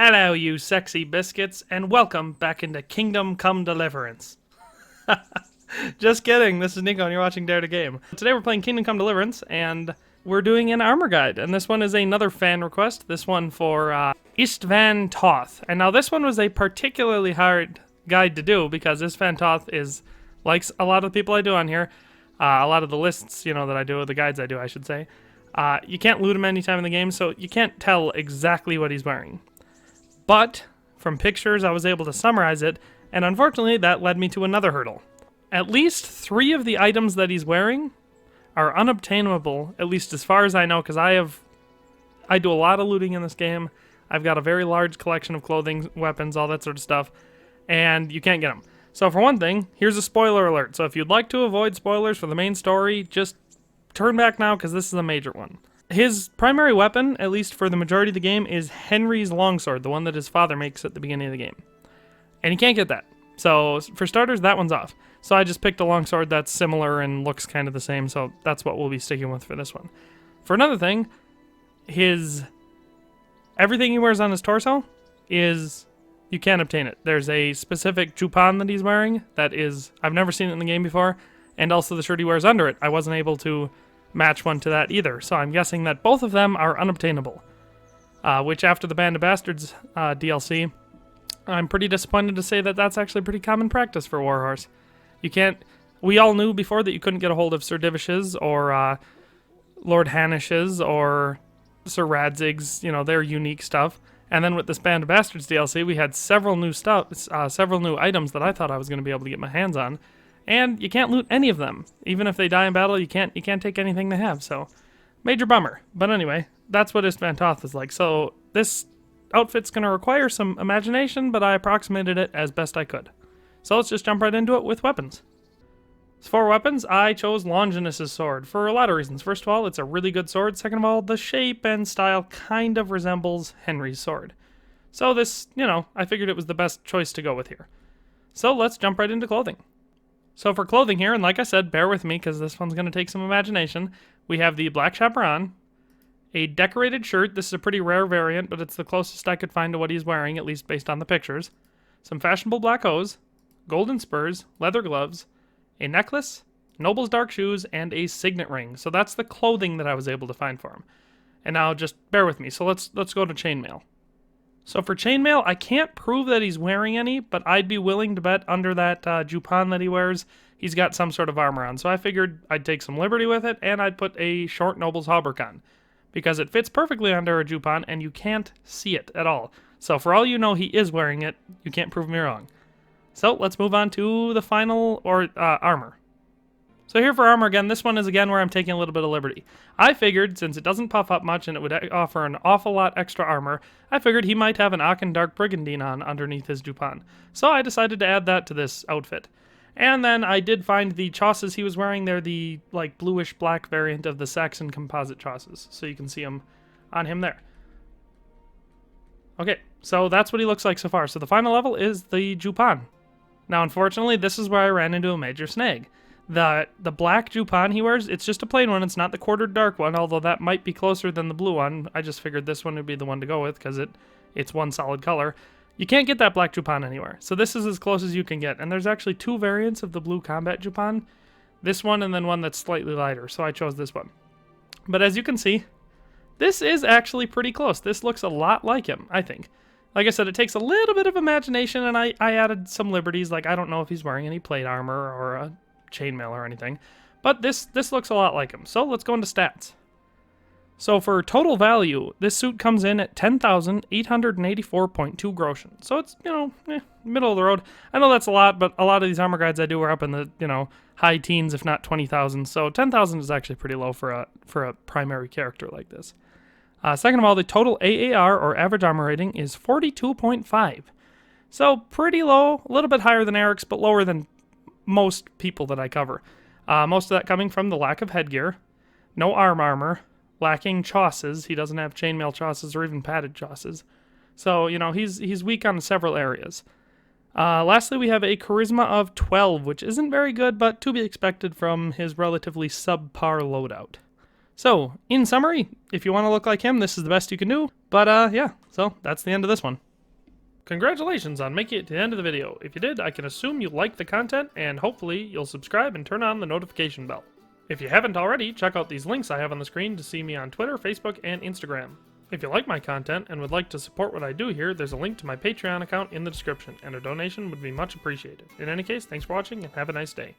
Hello, you sexy biscuits, and welcome back into Kingdom Come Deliverance. Just kidding, this is Nico, and you're watching Dare to Game. Today we're playing Kingdom Come Deliverance, and we're doing an armor guide, and this one is another fan request, this one for Istvan Toth. And now this one was a particularly hard guide to do, because Istvan Toth is, like a lot of the people I do on here, a lot of the lists, that I do, the guides I do, I should say, you can't loot him anytime in the game, so you can't tell exactly what he's wearing. But from pictures, I was able to summarize it, and unfortunately, that led me to another hurdle. At least 3 of the items that he's wearing are unobtainable, at least as far as I know, because I do a lot of looting in this game. I've got a very large collection of clothing, weapons, all that sort of stuff, and you can't get them. So for one thing, here's a spoiler alert. So if you'd like to avoid spoilers for the main story, just turn back now, because this is a major one. His primary weapon, at least for the majority of the game, is Henry's longsword, the one that his father makes at the beginning of the game. And he can't get that. So, for starters, that one's off. So I just picked a longsword that's similar and looks kind of the same, so that's what we'll be sticking with for this one. For another thing, everything he wears on his torso you can't obtain it. There's a specific jupan that he's wearing that is, I've never seen it in the game before, and also the shirt he wears under it. I wasn't able to match one to that either, so I'm guessing that both of them are unobtainable. Which after the Band of Bastards DLC, I'm pretty disappointed to say that that's actually pretty common practice for Warhorse. We all knew before that you couldn't get a hold of Sir Divish's or Lord Hanish's or Sir Radzig's, their unique stuff. And then with this Band of Bastards DLC, we had several new items that I thought I was going to be able to get my hands on. And you can't loot any of them. Even if they die in battle, you can't take anything they have, so major bummer. But anyway, that's what Istvan Toth is like. So this outfit's going to require some imagination, but I approximated it as best I could. So let's just jump right into it with weapons. So for weapons, I chose Longinus's sword for a lot of reasons. First of all, it's a really good sword. Second of all, the shape and style kind of resembles Henry's sword. So this, I figured it was the best choice to go with here. So let's jump right into clothing. So for clothing here, and like I said, bear with me because this one's going to take some imagination, we have the black chaperon, a decorated shirt. This is a pretty rare variant, but it's the closest I could find to what he's wearing, at least based on the pictures. Some fashionable black hose, golden spurs, leather gloves, a necklace, noble's dark shoes, and a signet ring. So that's the clothing that I was able to find for him. And now just bear with me. So let's go to chainmail. So for chainmail, I can't prove that he's wearing any, but I'd be willing to bet under that jupan that he wears, he's got some sort of armor on. So I figured I'd take some liberty with it, and I'd put a short noble's hauberk on, because it fits perfectly under a jupan, and you can't see it at all. So for all you know he is wearing it, you can't prove me wrong. So let's move on to the final, armor. So here for armor again, this one is again where I'm taking a little bit of liberty. I figured, since it doesn't puff up much and it would offer an awful lot extra armor, I figured he might have an Aachen Dark Brigandine on underneath his jupan. So I decided to add that to this outfit. And then I did find the chausses he was wearing. They're the bluish black variant of the Saxon composite chausses. So you can see them on him there. Okay, so that's what he looks like so far. So the final level is the jupan. Now unfortunately, this is where I ran into a major snag. The black jupan he wears, it's just a plain one. It's not the quartered dark one, although that might be closer than the blue one. I just figured this one would be the one to go with because it's one solid color. You can't get that black jupan anywhere. So this is as close as you can get. And there's actually 2 variants of the blue combat jupan. This one and then one that's slightly lighter. So I chose this one. But as you can see, this is actually pretty close. This looks a lot like him, I think. Like I said, it takes a little bit of imagination, and I added some liberties. Like, I don't know if he's wearing any plate armor or a chainmail or anything, but this looks a lot like him. So let's go into stats. So for total value, this suit comes in at 10,884.2 groschen. So it's, middle of the road. I know that's a lot, but a lot of these armor guides I do are up in the, high teens, if not 20,000. So 10,000 is actually pretty low for a primary character like this. Second of all, the total AAR, or average armor rating, is 42.5. So pretty low, a little bit higher than Eric's, but lower than most people that I cover. Most of that coming from the lack of headgear, no armor, lacking chausses. He doesn't have chainmail chausses or even padded chausses. So, he's weak on several areas. Lastly, we have a charisma of 12, which isn't very good, but to be expected from his relatively subpar loadout. So, in summary, if you want to look like him, this is the best you can do. But, yeah, so that's the end of this one. Congratulations on making it to the end of the video. If you did, I can assume you liked the content, and hopefully you'll subscribe and turn on the notification bell. If you haven't already, check out these links I have on the screen to see me on Twitter, Facebook, and Instagram. If you like my content and would like to support what I do here, there's a link to my Patreon account in the description, and a donation would be much appreciated. In any case, thanks for watching and have a nice day.